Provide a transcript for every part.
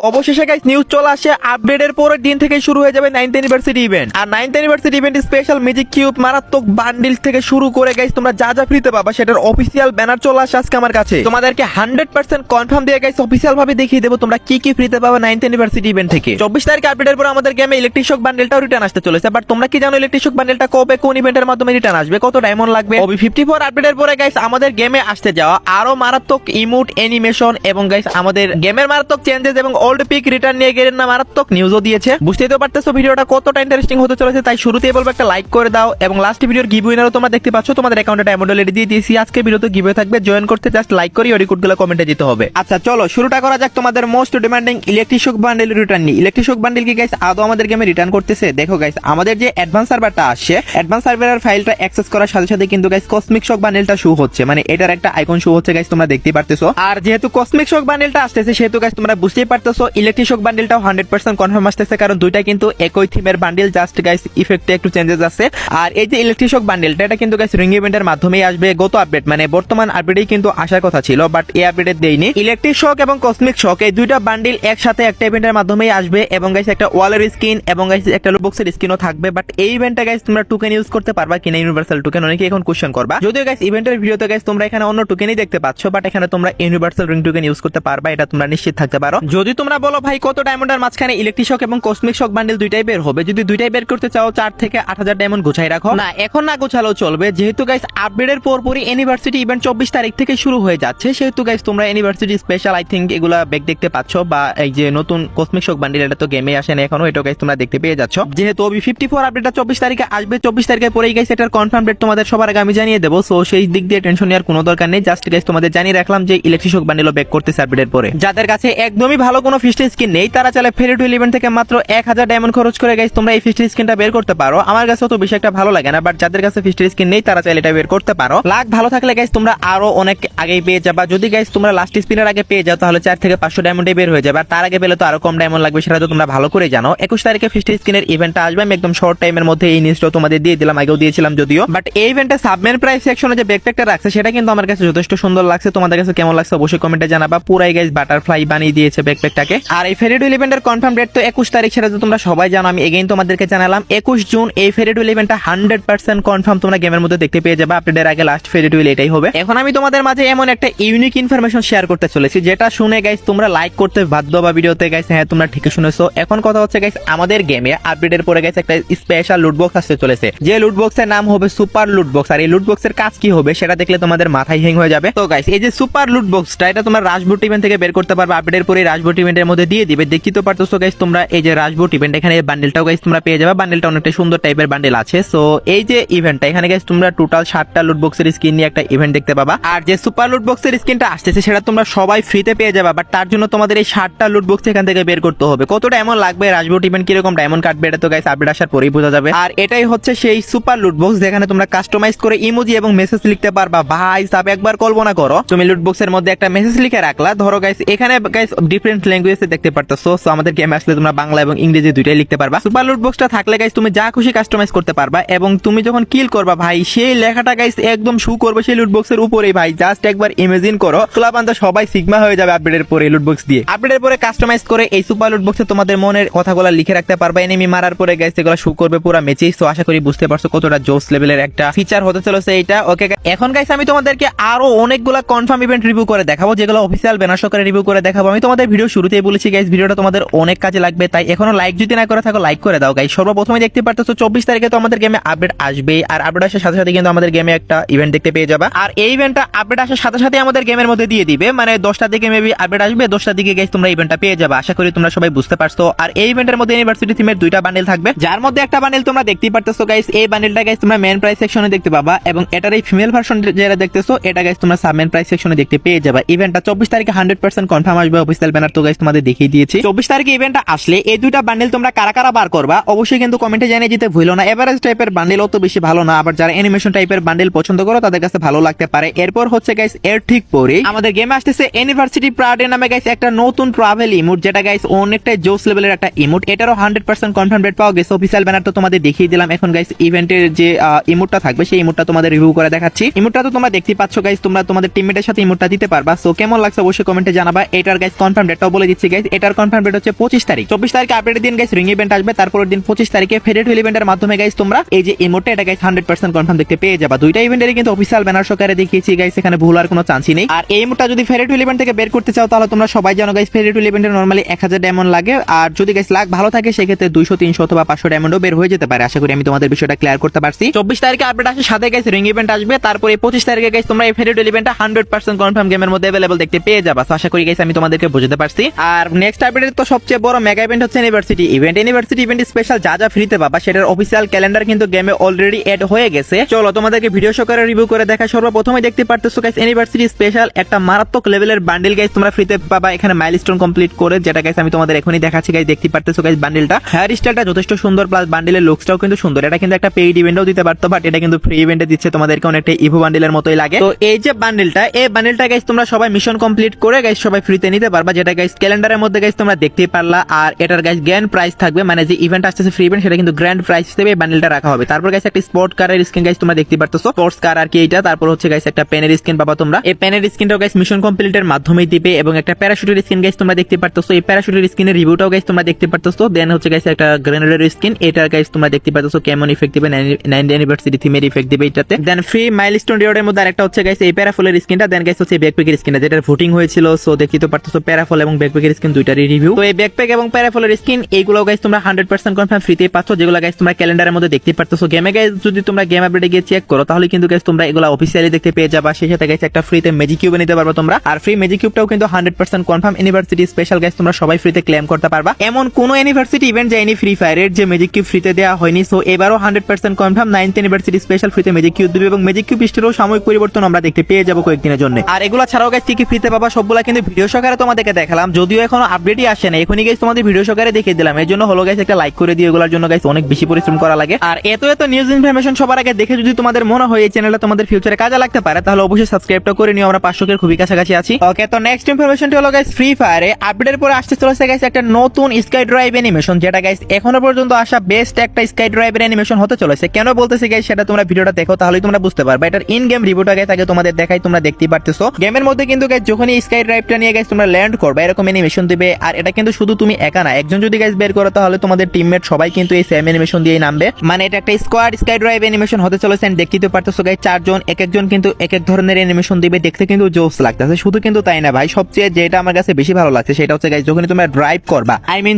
অবশেষে guys news চলে আসে, আপডেটের পরের দিন থেকে শুরু হয়ে যাবে 9th অ্যানিভার্সারি ইভেন্ট। আর 9th anniversary event special magic cube মারাত্মক বান্ডিল থেকে শুরু করে গাইস তোমরা যা যা ফ্রিতে পাবা সেটার অফিসিয়াল ব্যানার চলে আসে আজকে আমার কাছে। তোমাদেরকে 100% কনফার্ম দিয়ে গাইস অফিসিয়াল ভাবে দেখিয়ে দেবো তোমরা কি কি ফ্রিতে পাবা 9th অ্যানিভার্সারি ইভেন্ট থেকে। 24 তারিখ আপডেটের পর আমাদের গেমে ইলেকট্রিক শক বান্ডেলটাও রিটার্ন আসতে চলেছে। বাট তোমরা কি জানো ইলেকট্রিক শক বান্ডেলটা কবে কোন ইভেন্টের মাধ্যমে রিটার্ন আসবে, কত ডায়মন্ড লাগবে? ওবি 54 আপডেটের পরে গাইস আমাদের গেমে আসতে যাওয়া আরো মারাত্মক ইমোট অ্যানিমেশন এবং গাইস আমাদের গেমের মারাত্মক চেঞ্জেস এবং ওল্ড পিক রিটার্ন নিয়ে গেলেন না মারাত্মক নিউজও দিয়েছে। বুঝতেই তো পারতেছো ভিডিওটা কতটা ইন্টারেস্টিং হতে চলেছে, তাই শুরুতেই বলবো একটা লাইক করে দাও এবং লাস্ট ভিডিওর গিভ উইনারও তোমরা দেখতে পাচ্ছ তোমাদের অ্যাকাউন্টে ডায়মন্ড অলরেডি দিয়ে দিয়েছি। আজকে ভিডিওতে গিভওয়ে থাকবে, জয়েন করতে জাস্ট লাইক করে ওই কোডগুলো কমেন্টে দিতে হবে। আচ্ছা চলো শুরুটা করা যাক তোমাদের most demanding electric shock bundle return নিয়ে। ইলেকট্রিক শক বান্ডেল কি গাইস আদৌ আমাদের গেমে রিটার্ন করতেছে? দেখো গাইস আমাদের যে অ্যাডভান্স সার্ভারটা আসছে, অ্যাডভান্স সার্ভারের ফাইলটা অ্যাক্সেস করার সাথে সাথে কিন্তু গাইস কসমিক শক বান্ডেলটা শো হচ্ছে, মানে এটার একটা আইকন শো হচ্ছে গাইস, তোমরা দেখতেই পারতেছো। আর যেহেতু কসমিক শক বান্ডেলটা আসতেছে সেহেতু গাইস তোমরা বুঝতেই পারতেছো ইলেকট্রিক শক বান্ডেলটাও 100% কনফার্ম আসতেছে, কারণ দুইটা কিন্তু একই থিমের বান্ডেল, জাস্ট গাইস ইফেক্টে একটু চেঞ্জেস আছে। আর এই যে ইলেকট্রিক শক বান্ডেলটা এটা কিন্তু গাইস রিং ইভেন্টের মাধ্যমেই আসবে। গত আপডেট মানে বর্তমান আপডেটেই কিন্তু আসার কথা ছিল, বাট এই আপডেটে দেয়নি। ইলেকট্রিক শক এবং কসমিক শক এই দুইটা বান্ডেল একসাথে একটা ইভেন্টের মাধ্যমেই আসবে এবং গাইস একটা ওয়ালের স্কিন এবং গাইস একটা লুট বক্সের স্কিনও থাকবে। বাট এই ইভেন্টে গাইস তোমরা টোকেন ইউজ করতে পারবা কিনা, ইউনিভার্সাল টোকেন, অনেকে এখন কোশ্চেন করবা। যদিও গাইস ইভেন্টের ভিডিওতে গাইস তোমরা এখানে অন্য টোকেনই দেখতে পাচ্ছ, বাট এখানে তোমরা ইউনিভার্সাল রিং টোকেন ইউজ করতে পারবা, এটা তোমরা নিশ্চিত থাকতে পারো। যদি তোমরা বলো ভাই কত ডায়মন্ডের মাঝখানে ইলেকট্রিক শক এবং কসমিক শক বান্ডেল দুইটাই বের হবে, যদি দুইটাই বের করতে চাও 4 থেকে 8000 ডায়মন্ড গোছাই রাখো। না এখন না গোছালেও চলবে, যেহেতু গাইস আপডেটের পরপরই ইউনিভার্সিটি ইভেন্ট 24 তারিখ থেকে শুরু হয়ে যাচ্ছে, সেহেতু গাইস তোমরা ইউনিভার্সিটি স্পেশাল আই থিংক এগুলা ব্যাক দেখতে পাচ্ছ, বা এই যে নতুন কসমিক শক বান্ডেল এটা তো গেমে আসে না এখনো, এটা গাইস তোমরা দেখতে পেয়ে যাচ্ছ। যেহেতু ওবি 54 আপডেটটা 24 তারিখে আসবে, 24 তারিখের পরেই গাইস এটার কনফার্ম ডেট তোমাদের সবার আগে আমি জানিয়ে দেবো। সো সেই দিক দিয়ে টেনশন নেওয়ার কোনো দরকার নেই, জাস্ট গাইস তোমাদের জানিয়ে রাখলাম যে ইলেকট্রিক শক বান্ডেলও ব্যাক করতেছে আপডেটের পরে। যাদের কাছে একদমই ভালো কোনো ফিস্টের স্কিন নেই তারা চাইলে ফেরি টুইল ইভেন্ট থেকে মাত্র 1000 ডায়মন্ড খরচ করে গাইস তোমরা এই ফিস্টের স্কিনটা বের করতে পারো। আমার কাছে তো বেশি একটা ভালো লাগে না, বাট যাদের কাছে ফিস্টের স্কিন নেই তারা চাইলে এটা বের করতে পারো। লাক ভালো থাকলে গাইস তোমরা আরো অনেক আগেই পেয়ে যাবা। যদি গাইস তোমরা লাস্ট স্পিনের আগে পেয়ে যাও তাহলে 4 থেকে 500 ডায়মন্ডে বের হয়ে যাবে, আর তার আগে পেলে তো আরো কম ডায়মন্ড লাগবে, সেটা তো তোমরা ভালো করে জানো। 21 তারিখে ফিস্টের স্কিনের ইভেন্টটা আসবে, আমি একদম শর্ট টাইমের মধ্যে এই নিউজটা তোমাদের দিয়ে দিলাম, আগেও দিয়েছিলাম যদিও। বাট এই ইভেন্টে সাবমেন প্রাইস সেকশনে যে ব্যাকপ্যাকটা রাখছে সেটা কিন্তু আমার কাছে যথেষ্ট সুন্দর লাগছে। তোমাদের কাছে কেমন লাগছে অবশ্যই কমেন্টে জানাবা। পুরাই গাইস বাটারফ্লাই বানিয়ে দিয়েছে ব্যাকপ্যাকটাকে। আর এই ফেরি টুইল ইভেন্টের কনফার্ম ডেট তো 21 তারিখ, সেটা তো তোমরা সবাই জানো, আমি এগেইন তোমাদেরকে জানালাম 21 জুন এই ফেরি টুইল ইভেন্টটা 100% কনফার্ম তোমরা গেমের মধ্যে দেখতে পেয়ে যাবে। আপডেটের আগে লাস্ট ফেরি টুইল এটাই হবে। এখন আমি তোমাদের মাঝে এমন একটা ইউনিক ইনফরমেশন শেয়ার করতে চলেছি যেটা শুনে গাইস তোমরা লাইক করতে বাধ্য বা ভিডিওতে গাইস। হ্যাঁ তোমরা ঠিকই শুনেছো, এখন কথা হচ্ছে গাইস আমাদের গেমে আপডেটের পরে গাইস একটা স্পেশাল লুট বক্স আসতে চলেছে, যে লুট বক্সের নাম হবে সুপার লুট বক্স। আর এই লুট বক্সের কাজ কি হবে সেটা দেখলে তোমাদের মাথায় হ্যাং হয়ে যাবে। তো গাইস এই যে সুপার লুট বক্সটা এটা তোমরা রাজবুট ইভেন্ট থেকে বের করতে পারবে, আপডেটের পরে রাজবুট ইভেন্টের মধ্যে দিয়ে দিবে। দেখতে পারতেছো গাইস তোমরা এই যে রাজবুট ইভেন্ট, এখানে এই বান্ডেলটাও গাইস তোমরা পেয়ে যাবে। বান্ডেলটা অনেকটা সুন্দর টাইপের বান্ডেল আছে। সো এই যে ইভেন্টটা এখানে গাইস তোমরা টোটাল 7টা লুট বক্সের স্কিন নিয়ে একটা ইভেন্ট দেখতে পাবা। আর যে সুপার লুট বক্সের স্কিনটা আসতেছে সেটা তোমরা সবাই ফ্রিতে পেয়ে যাবে, বাট তার জন্য তোমাদের এই 7টা লুট বক্স এখান থেকে বের করতে হবে। কত ডায়মন্ড লাগবে, রাজবুট ইভেন্ট কিরকম ডায়মন্ড কাটবে এটা তো গাইস আপডেট আসার পরেই বোঝা যাবে। আর এটাই হচ্ছে সেই সুপার লুট বক্স যেখানে তোমরা কাস্টমাইজ করে ইমোজি এবং মেসেজ লিখতে পারবা। ভাই সাব একবার কল্পনা করো তুমি লুট বক্সের মধ্যে একটা মেসেজ লিখে রাখলা, ধরো গাইস এখানে গাইস ডিফারেন্ট ল্যাঙ্গুয়েজে দেখতে পারতেছো। সো আমাদের গেমে আসলে তোমরা বাংলা এবং ইংরেজি দুইটাই লিখতে পারবা। সুপার লুট বক্সটা থাকলে গাইস তুমি যা খুশি কাস্টমাইজ করতে পারবা এবং তুমি যখন কিল করবা ভাই সেই লেখাটা গাইস একদম শু করবে সেই লুট বক্সের উপরেই। ভাই জাস্ট একবার ইমাজিন করো তোলাবান্ধা সবাই সিগমা হয়ে যাবে আপডেটের পরে লুট বক্স দিয়ে। আপডেটের পরে কাস্টমাইজ করে এই সুপার লুট বক্সে তোমাদের মনের কথাগুলো লিখে রাখতে পারবা। এনিমি মারার পরে গাইস এগুলো শু করবে পুরো ম্যাচেই। সো আশা করি বুঝতে পারছো কতটা জোস লেভেলের একটা ফিচার হতে চলেছে এইটা। ওকে এখন গাইস আমি তোমাদেরকে আরো অনেকগুলা কনফার্ম ইভেন্ট রিভিউ করে দেখাবো, যেগুলো অফিসিয়াল ব্যানার সহকারে রিভিউ করে দেখাবো। আমি তোমাদের ভিডিও শুরুতেই বলেছি গাইস ভিডিওটা তোমাদের অনেক কাজে লাগবে, তাই এখনো লাইক যদি না করে থাকো লাইক করে দাও গাইস। সর্বপ্রথমে দেখতে পারতেছো 24 তারিখে তো আমাদের গেমে আপডেট আসবে, আর আপডেট আসার সাথে সাথে কিন্তু আমাদের গেমে একটা ইভেন্ট দেখতে পেয়ে যাবা। আর এই ইভেন্টটা আপডেট আসার সাথে সাথে আমাদের গেমের মধ্যে দিয়ে দিবে, মানে 10টার দিকে মেবি আপডেট আসবে, 10টার দিকে গাইস তোমরা ইভেন্টটা পেয়ে যাবে। আশা করি তোমরা সবাই বুঝতে পারছো। আর এই ইভেন্টের মধ্যে ইউনিভার্সিটি থিমের 2টা বান্ডেল থাকবে, যার মধ্যে একটা বান্ডেল তোমরা দেখতেই পারতেছো গাইস। এই বান্ডেলটা গাইস তোমরা মেন প্রাইস সেকশনে দেখতে পাবা এবং এটার এই ফিমেল ভার্সন যেটা দেখতেছো এটা গাইস তোমরা সাবমেন প্রাইস সেকশনে দেখতে পেয়ে যাবে। ইভেন্টটা 24 তারিখে 100% কনফার্ম আসবে, অফিসিয়াল ব্যানার তো গাইস তোমাদের দেখিয়ে দিয়েছি। 24 তারিখে ইভেন্টটা আসলে এই 2টা বান্ডেল তোমরা কারা কারা বার করবা অবশ্যই কিন্তু কমেন্টে জানিয়ে দিতে ভুলো না। এভারেজ টাইপের বান্ডেল অত বেশি ভালো না, আবার যারা অ্যানিমেশন টাইপের বান্ডেল পছন্দ করো তাদের কাছে ভালো লাগতে পারে। এরপর হচ্ছে গাইস এর ঠিক পরে আমাদের গেমে আসতেছে ইউনিভার্সিটি প্রাডে নামে গাইস একটা নতুন ট্রাভেল ইমোট, যেটা গাইস অনেকটাই জোস লেভেলের একটা ইমোট। এটারও 100% কনফার্ম ডেট পাওয়া গেছে, অফিসিয়াল ব্যানার তো তোমাদের দেখিয়ে দিলাম। এখন গাইস ইভেন্টের যে ইমোটটা থাকবে সেই ইমোটটা তোমাদের রিভিউ করে দেখাচ্ছি। ইমোটটা তো তোমরা দেখতেই পাচ্ছ গাইস, তোমরা তোমাদের টিমমেটের সাথে ইমোটটা দিতে পারবা। সো কেমন লাগছে অবশ্যই কমেন্টে জানাবা। এটার গাইস কনফার্ম ডেটটাও বলে বলে দিচ্ছি গাইস, এটার কনফার্ম ডেট হচ্ছে 25 তারিখ। 24 তারিখে আপডেটের দিন গাইস রিং ইভেন্ট আসবে, তারপরের দিন 25 তারিখে ফেডেড হুইল ইভেন্টের মাধ্যমে গাইস তোমরা এই যে ইমোটটা এটা গাইস 100% কনফার্ম দেখতে পেয়ে যাবা। দুইটা ইভেন্টেরই কিন্তু অফিসিয়াল ব্যানার সহকারে দেখিয়েছি গাইস, এখানে ভুল আর কোনো চান্সই নেই। আর এই ইমোটটা যদি ফেডেড হুইল ইভেন্ট থেকে বের করতে চাও তাহলে তোমরা সবাই জানো গাইস ফেডেড হুইল ইভেন্টে নরমালি 1000 ডায়মন্ড লাগে, আর যদি গাইস লাক ভালো থাকে সেক্ষেত্রে 200 300 অথবা 500 ডায়মন্ডও বের হয়ে যেতে পারে। আশা করি আমি তোমাদের বিষয়টা ক্লিয়ার করতে পারছি। 24 তারিখে আপডেট আসে, সাথে গাইস রিং ইভেন্ট আসবে, তারপরে 25 তারিখে গাইস তোমরা এই ফেডেড হুইল ইভেন্টটা 100% কনফার্ম গেমের মধ্যে अवेलेबल দেখতে পেয়ে যাবা। আশা করি গাইস আমি তোমাদেরকে বুঝাতে পারছি। আর নেক্সট আপডেটের তো সবচেয়ে বড় মেগা ইভেন্ট হচ্ছে university event. University event special যা যা ফ্রিতে পাবা সেটার অফিসিয়াল ক্যালেন্ডার কিন্তু গেমে অলরেডি এড হয়ে গেছে। চলো তোমাদেরকে ভিডিও সহকারে রিভিউ করে দেখা। সর্বপ্রথমে দেখতে পারতেছো গাইস ইউনিভার্সিটি স্পেশাল একটা মারাত্মক লেভেলের বান্ডেল গাইস তোমরা ফ্রিতে পাবা এখানে মাইলস্টোন কমপ্লিট করে, যেটা গাইস আমি তোমাদের এখনই দেখাচ্ছি গাইস। দেখতে পারতেছো গাইস বান্ডেলটা হেয়ার স্টাইলটা যথেষ্ট সুন্দর, প্লাস বান্ডেলের লুকসটাও কিন্তু সুন্দর। এটা কিন্তু একটা পেইড ইভেন্টও দিতে পারতো, বাট এটা কিন্তু ফ্রি ইভেন্টে দিচ্ছে তোমাদেরকে, অনেকটা ইভো বান্ডেলের মতোই লাগে। তো এই যে বান্ডেলটা, এই বান্ডেলটা গাইস তোমরা সবাই মিশন কমপ্লিট করে গাইস সবাই ফ্রিতে নিতে পারবা, যেটা গাইস ক্যালেন্ডারের মধ্যে গাইস তোমরা দেখতেই পারলা। আর এটার গাইস গ্র্যান্ড প্রাইস থাকবে, মানে যে ইভেন্ট আসছে ফ্রি ইভেন্ট সেটা কিন্তু গ্র্যান্ড প্রাইস হিসেবে বান্ডেলটা রাখা হবে। তারপর গাইস একটা স্পোর্ট কারের স্কিন গাইস তোমরা দেখতে পারতেছো, স্পোর্টস কার আর কি এটা। তারপর হচ্ছে গাইস একটা পেনের স্কিন পাবা তোমরা, এই পেনের স্কিনটাও গাইস মিশন কমপ্লিটের মাধ্যমেই দিবে, এবং একটা প্যারাশুটের স্কিন গাইস তোমরা দেখতে পারতেছো। এই প্যারাশুটের স্কিনের রিভিউটাও গাইস তোমরা দেখতে পারতেছো। দেন হচ্ছে গাইস একটা গ্রেনেডের স্কিন, এটা গাইস তোমরা দেখতে পারতেছো কেমন ইফেক্ট দিবে, 9 ইউনিভার্সিটি থিমের ইফেক্ট দিবে এটাতে। দেন ফ্রি মাইলস্টোন রিওয়ার্ডের মধ্যে আরেকটা হচ্ছে গাইস এই প্যারাফলের স্কিনটা। দেন গাইস হচ্ছে ব্যাকপ্যাকের স্কিনটা, যেটা ভোটিং হয়েছিল। সো দেখতে তো পারতেছো প্যারাফল এবং ব্যাকপ্যাকের স্কিন দুইটারই রিভিউ। তো এই ব্যাকপ্যাক এবং প্যারাফলের স্কিন এইগুলো গাইস তোমরা 100% কনফার্ম ফ্রিতে পাচ্ছ, যেগুলো গাইস তোমরা ক্যালেন্ডারের মধ্যে দেখতে পারতেছো। গেমে গাইস যদি তোমরা গেম আপডেটে গিয়ে চেক করো তাহলে কিন্তু গাইস তোমরা এগুলো অফিসিয়ালি দেখতে পেয়ে যাবা। সেই সাথে গাইস একটা ফ্রিতে ম্যাজিক কিউব নিতে পারবা তোমরা, আর ফ্রি ম্যাজিক কিউবটাও কিন্তু 100% কনফার্ম ইউনিভার্সিটি স্পেশাল গাইস তোমরা সবাই ফ্রিতে ক্লেম করতে পারবা। এমন কোন ইউনিভার্সিটি ইভেন্ট যায়নি ফ্রি ফায়ারের যে ম্যাজিক কিউব ফ্রিতে দেওয়া হয়নি। সো এবারও 100% কনফার্ম 9th ইউনিভার্সিটি স্পেশাল ফ্রিতে ম্যাজিক কিউব দিবে, এবং ম্যাজিক কিউব স্টোরেও সাময়িক পরিবর্তন আমরা দেখতে পেয়ে যাবো কয়েকদিনের জন্য। আর এগুলো ছাড়াও গাইস কি কি ফ্রিতে পাবা সবগুলা কিন্তু ভিডিও সহকারে তোমাদেরকে দেখালাম, যদিও এখনো আপডেটই আসে না। এখনই গাইস তোমাদের ভিডিও সহকারে দেখিয়ে দিলাম। এর জন্য হলো গাইস একটা লাইক করে দিও, এগুলোর জন্য গাইস অনেক বেশি পরিশ্রম করা লাগে। আর এত নিউজ ইনফরমেশন সবার আগে দেখে যদি তোমাদের মনে হয় এই চ্যানেলটা তোমাদের ফিউচারে কাজে লাগতে পারে তাহলে অবশ্যই সাবস্ক্রাইবটা করে নিও, আমরা 500 এর খুবই কাছাকাছি আছি। ওকে, তো নেক্সট ইনফরমেশনটি হলো গাইস ফ্রি ফায়ারে আপডেটের পরে আসতে চলেছে গাইস একটা নতুন স্কাই ড্রাইভ অ্যানিমেশন, যেটা গাইস এখনো পর্যন্ত আসা বেস্ট একটা স্কাই ড্রাইভের অ্যানিমেশন হতে চলেছে। কেন বলতেছি গাইস সেটা তোমরা ভিডিওটা দেখো তাহলেই তোমরা বুঝতে পারবে। এটার ইন গেম রিভিউটা গাইস আগে তোমাদের দেখাই, তোমরা দেখতেই পারতেছো। গেমের মধ্যে কিন্তু গাইস যখনই স্কাই ড্রাইভটা নিয়ে গাইস তোমরা ল্যান্ড করবে এরকম অ্যানিমেশন দিবে। আর এটা কিন্তু শুধু তুমি একা না, একজন যদি গাইস বের করো তাহলে তোমাদের টিমমেট সবাই কিন্তু এই সেম অ্যানিমেশন দিয়েই নামবে। মানে এটা একটা স্কোয়াড স্কাই ড্রাইভ অ্যানিমেশন হতে চলেছে। দেখতেই পারতেছো গাইস চারজন এক একজন কিন্তু এক এক ধরনের অ্যানিমেশন দিবে, দেখতে কিন্তু জোস লাগতেছে। শুধু কিন্তু তাই না ভাই, সবচেয়ে যেটা আমার কাছে বেশি ভালো লাগছে সেটা হচ্ছে গাইস যখনই তোমরা ড্রাইভ করবা,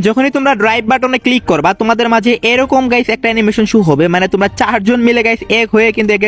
যখনই তোমরা ড্রাইভ বাটনে ক্লিক করবা তোমাদের মাঝে এরকম গাইস একটা অ্যানিমেশন শো হবে। মানে তোমরা চারজন মিলে গাইস এক হয়ে কিন্তু এক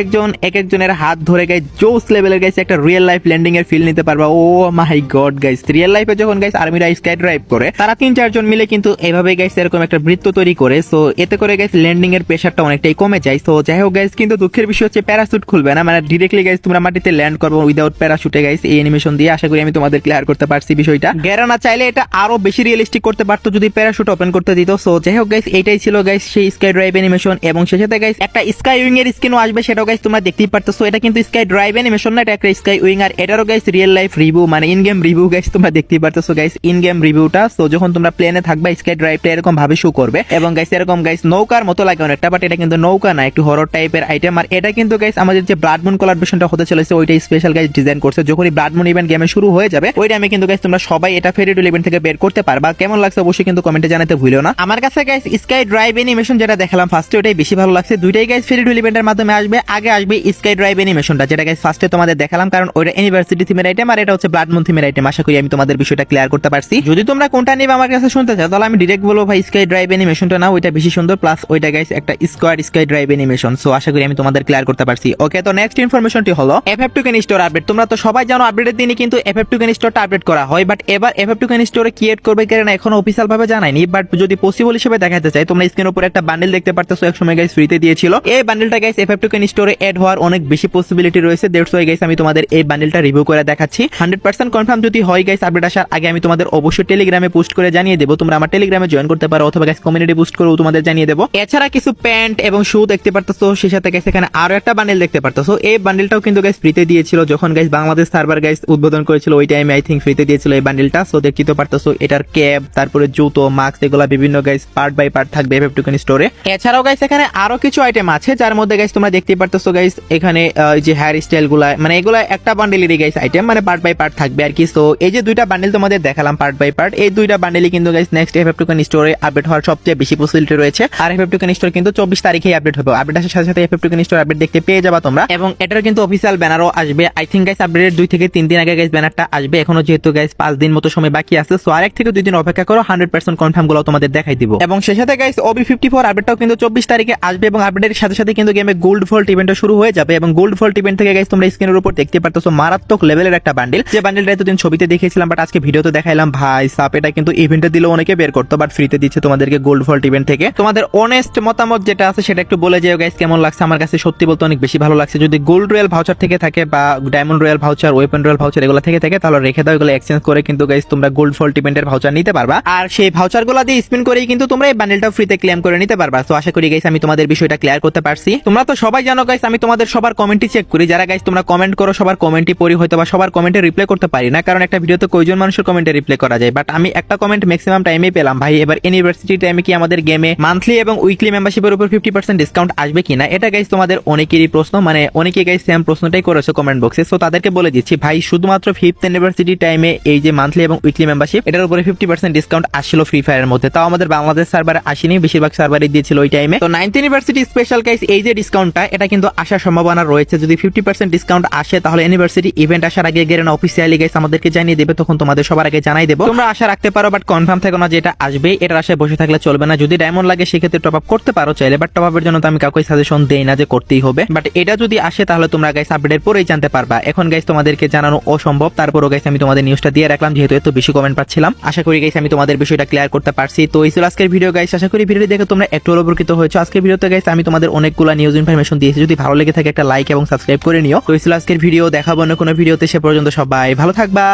একজনের হাত ধরে গাইস জোস লেভেলের গাইস একটা রিয়েল লাইফ ল্যান্ডিং এর ফিল নিতে পারবা। ও মাই গড গাইস, রিয়েল লাইফে যখন গাইস আর্মিরা স্কাই ড্রাইভ করে তারা 3-4 জন মিলে কিন্তু এভাবে গাইস এরকম একটা বৃত্ত তৈরি করে। সো এতে করে গাইস ল্যান্ডিং এর প্রেসারটা অনেকটাই কমে যায়। সো যাই হোক গাইস, কিন্তু দুঃখের বিষয় হচ্ছে প্যারাশুট খুলবে না, মানে ডিরেক্টলি গাইস তোমরা মাটিতে ল্যান্ড করবে উইদাউট প্যারাশুটে গাইস এই অ্যানিমেশন দিয়ে। আশা করি আমি তোমাদের ক্লিয়ার করতে পারছি বিষয়টা। গেরানা চাইলে এটা আরো বেশি রিয়েলিস্টিক করতে পারতো যদি প্যারাশুট ওপেন করতে দিত। সো যাই হোক গাইস, এইটাই ছিল গাইস সেই স্কাই ড্রাইভ অ্যানিমেশন, এবং সেই সাথে গাইস একটা স্কাই উইং এর স্কিনও আসবে, সেটাও গাইস তোমরা দেখতেই পারতেছো। এটা কিন্তু স্কাই ড্রাইভ অ্যানিমেশন না, এটা একটা স্কাই উইং, আর এটারও গাইস রিয়েল লাইফ রিভিউ মানে ইন গেম রিভিউ গাইস তোমরা দেখতেই পারতেছো গাইস ইন গেম রিভিউটা। সো যখন তোমরা প্লেনে থাকবা স্কাই ড্রাইভটা এরকম ভাবে শো করবে, এবং গাইস এরকম গাইস নৌকার মতো লাগে অনেকটা, বাট এটা কিন্তু নৌকা না, একটু হরর টাইপের আইটেম। আর এটা কিন্তু গাইস আমাদের যে ব্লাড মুন কোলাবরেশনটা হতে চলেছে ওইটা স্পেশাল গাইস ডিজাইন করছে। যখনই ব্লাড মুন ইভেন্ট গেমে শুরু হয়ে যাবে ওই টাইমে কিন্তু গাইস তোমরা সবাই এটা ফেরিড ইভেন্ট থেকে বের করতে পারবা। কেমন লাগছে অবশ্যই কিন্তু কমেন্টে জানাতে ভুলিও না। আমার কাছে গাইস স্কাই ড্রাইভ অ্যানিমেশন যেটা দেখালাম ফার্স্টে ওটাই বেশি ভালো লাগছে। দুইটাই গাইস ফেরিড ইভেন্টের মাধ্যমে আসবে। আগে আসবে স্কাই ড্রাইভ অ্যানিমেশনটা, যেটা গাইস ফার্স্টে তোমাদের দেখালাম, কারণ ওইটা ইউনিভার্সিটি থিমের আইটেম আর এটা হচ্ছে ব্লাড মুন থিমের আইটেম। আশা করি আমি তোমাদের বিষয়টা ক্লিয়ার করতে পারছি। যদি তোমরা কোনটা নিবে আমার কাছে শুনতে চাও তাহলে আমি ডিরেক্ট বলবো ভাই স্কাই ড্রাইভ অ্যানিমেশনটা না, ওইটা বেশি সুন্দর, প্লাস ওইটা গাইস একটা squad sky drive animation. So আশা করি আমি তোমাদের ক্লিয়ার করতে পারছি। ওকে, তো নেক্সট ইনফরমেশনটি হলো FF2 ক্যান স্টোর আপডেট। তোমরা তো সবাই জানো আপডেটের দিনই কিন্তু FF2 ক্যান স্টোরটা আপডেট করা হয়, বাট এবার FF2 ক্যান স্টোরে ক্রিয়েট করবে কিনা এখনো অফিশিয়াল ভাবে জানায়নি, বাট যদি পসিবল হিসেবে দেখাতে চাই তোমরা স্ক্রিনের উপর একটা বান্ডেল দেখতে পারতেছো, এক সময় গাইস ফ্রিতে দিয়েছিল। এই বান্ডেলটা গাইস FF2 ক্যান স্টোরে এড হওয়ার অনেক বেশি পসিবিলিটি রয়েছে। দ্যাটস ওয়াই গাইস আমি তোমাদের এই বান্ডেলটা রিভিউ করে দেখাচ্ছি। 100% কনফার্ম যদি হয় গাইস আপডেট আসার আগে আমি তোমাদের অবশ্যই টেলিগ্রামে পোস্ট করে জানিয়ে দেবো। তোমরা আমার টেলিগ্রামে জয়েন করতে পারো অথবা গাইস কমিউনিটি পোস্ট করেও তোমাদের জানিয়ে দেবো। এছাড়া কিছু প্যান্ট এবং শু দেখতে পারতেছো, সেই সাথে গাইস এখানে আরো একটা বান্ডেল দেখতে পারতেছো। এই বান্ডেলটাও কিন্তু গাইস ফ্রিতে দিয়েছিল যখন গাইস বাংলাদেশ সার্ভার গাইস উদ্বোধন করেছিল ওই টাইমে আই থিংক ফ্রিতে দিয়েছিল এই বান্ডেলটা। সো দেখতে পারতেছো এটার ক্যাপ, তারপরে জুতো, মাস্ক, এগুলা বিভিন্ন গাইস পার্ট বাই পার্ট থাকবে FF2 ক্যান স্টোরে। এছাড়াও গাইস এখানে আরো কিছু আইটেম আছে যার মধ্যে গাইস তোমরা দেখতে পারতেছো গাইস এখানে যে হেয়ার স্টাইল গুলা, মানে এগুলা একটা বান্ডেলেরই গাইস আইটেম, মানে পার্ট বাই পার্ট থাকবে আর কি। সো এই যে দুইটা বান্ডেল তোমাদের দেখালাম পার্ট বাই পার্ট। এই দুইটা বান্ডেলই কিন্তু গাইস নেক্সট FF টোকেন স্টোরে আপডেট হওয়ার সবচেয়ে বেশি পসিবিলিটি রয়েছে। আর FF টোকেন স্টোর কিন্তু 24 তারিখেই আপডেট হবে। আপডেট আসার সাথে সাথে FF টোকেন স্টোর আপডেট দেখতে পেয়ে যাবা তোমরা, এবং এটার কিন্তু অফিসিয়াল ব্যানারও আসবে। আই থিঙ্ক গাইস আপডেটের 2 থেকে 3 দিন আগে গাইস ব্যানারটা আসবে। এখনো যেহেতু গাইস 5 দিন মতো সময় বাকি আছে, সো আরেক থেকে 2 দিন অপেক্ষা করো, 100% কনফার্ম গুলো তোমাদের দেখাই দিব। এবং সেই সাথে গাইস OB54 আপডেটটাও কিন্তু 24 তারিখে আসবে, এবং আপডেটের সাথে সাথে কিন্তু গেমে গোল্ড ভল্ট ইভেন্টও শুরু হয়ে যাবে। এবং গোল্ড ভল্ট ইভেন্ট থেকে গাইস তোমরা স্ক্রিনের উপর দেখতে পারতেছো মারাত্মক লেভেলের একটা বান্ডেল, যে বান্ডেলটা এতদিন ছবিতে দেখিয়েছিলাম বাট আজকে ভিডিওতে দেখাইলাম। ভাই সাপ এটা কিন্তু ইভেন্টে দিলে অনেকে বের করতো, বাট ফ্রিতে দিচ্ছে তোমাদেরকে গোল্ড ভল্ট ইভেন্ট থেকে। তোমাদের অনেস্ট মতামত যেটা আছে সেটা একটু বলে যাও গাইস, কেমন লাগছে? আমার কাছে সত্যি বলতে অনেক বেশি ভালো লাগছে। যদি গোল্ড রয়্যাল ভাউচার থেকে থাকে বা diamond royal voucher, weapon royal voucher এগুলো থেকে থাকে তাহলে রেখে দাও, এগুলো এক্সচেঞ্জ করে কিন্তু গাইস তোমরা গোল্ড ভল্ট ইভেন্টের ভাউচার নিতে পারবা। আর সেই ভাউচারগুলো দিয়ে স্পিন করেই কিন্তু তোমরা এই বান্ডেলটা ফ্রিতে ক্লেম করে নিতে পারবা। তো আশা করি গাইস আমি তোমাদের বিষয়টা ক্লিয়ার করতে পারছি। তোমরা তো সবাই জানো গাইস আমি তোমাদের সবার কমেন্টই চেক করি। যারা গাইস তোমরা কমেন্ট করো সবার কমেন্টই পড়ি, হয়তো বা সবার কমেন্টে রিপ্লাই করতে পারি না, কারণ একটা ভিডিওতে কয়জন মানুষের কমেন্টে রিপ্লাই করা যায়। বাট আমি একটা কমেন্ট ম্যাক্সিমাম টাইমে পেলাম, ভাই এবার ইউনিভার্সিটি টাইমে কি আমাদের গেমে মান্থলি এবং উইকলি মেম্বারশিপের উপর 50% ডিসকাউন্ট আসবে কিনা? এটা গাইস তোমাদের অনেকেরই প্রশ্ন, মানে অনেকেই গাইস সেম প্রশ্নটাই করেছে কমেন্ট বক্সে। সো তাদেরকে বলে দিচ্ছি ভাই, শুধুমাত্র 5th ইউনিভার্সিটি টাইমে এই যে মান্থলি এবং উইকলি মেম্বারশিপ এটার উপরে 50% ডিসকাউন্ট আসছিল ফ্রি ফায়ারের মধ্যে। তাও আমাদের বাংলাদেশ সার্ভারে আসেনি, বেশিরভাগ সার্ভারে দিয়েছিল ওই টাইমে। তো 9th ইউনিভার্সিটি স্পেশাল গাইস এই যে ডিসকাউন্টটা এটা কিন্তু আসার সম্ভাবনা রয়েছে। যদি 50% ডিসকাউন্ট আসে তাহলে ইউনিভার্সিটি ইভেন্ট আসার আগে গেরেনা অফিসিয়ালি গাইস আমাদেরকে জানিয়ে দেবে, তখন তোমাদের সবার আগে জানাই দেবো। তোমরা আশা রাখতে পারো, বাট কনফার্ম থাকো না যে এটা আসবে। এটার আশায় বসে থাকলে চলবে না। যদি ডায়মন্ড লাগে সেক্ষেত্রে টপ আপ করতে পারো চাইলে, বাট টপ আপের জন্য তো আমি কাউকে সাজেশন দেই না যে করতেই হবে। বাট এটা যদি আসে তাহলে তোমরা গাইস আপডেটের পরেই জানতে পারবা। এখন গাইস তোমাদেরকে জানানো অসম্ভব, তারপরও গাইস আমি তোমাদের নিউজটা দিয়ে রাখলাম যেহেতু এত বেশি কমেন্ট পাচ্ছিলাম। আশা করি গাইস আমি তোমাদের বিষয়টা ক্লিয়ার করতে পারছি। তো এই ছিল আজকের ভিডিও গাইস। আশা করি ভিডিওটি দেখে তোমরা একটু উপকৃত হয়েছো। আজকের ভিডিওতে গাইস আমি তোমাদের অনেকগুলো নিউজ ইনফরমেশন দিয়েছি। যদি ভালো লেগে থাকে একটা লাইক এবং সাবস্ক্রাইব করে নিও। তো এই ছিল আজকের ভিডিও, দেখাবো অন্য কোনো ভিডিওতে। সে পর্যন্ত সবাই ভালো থাকবা।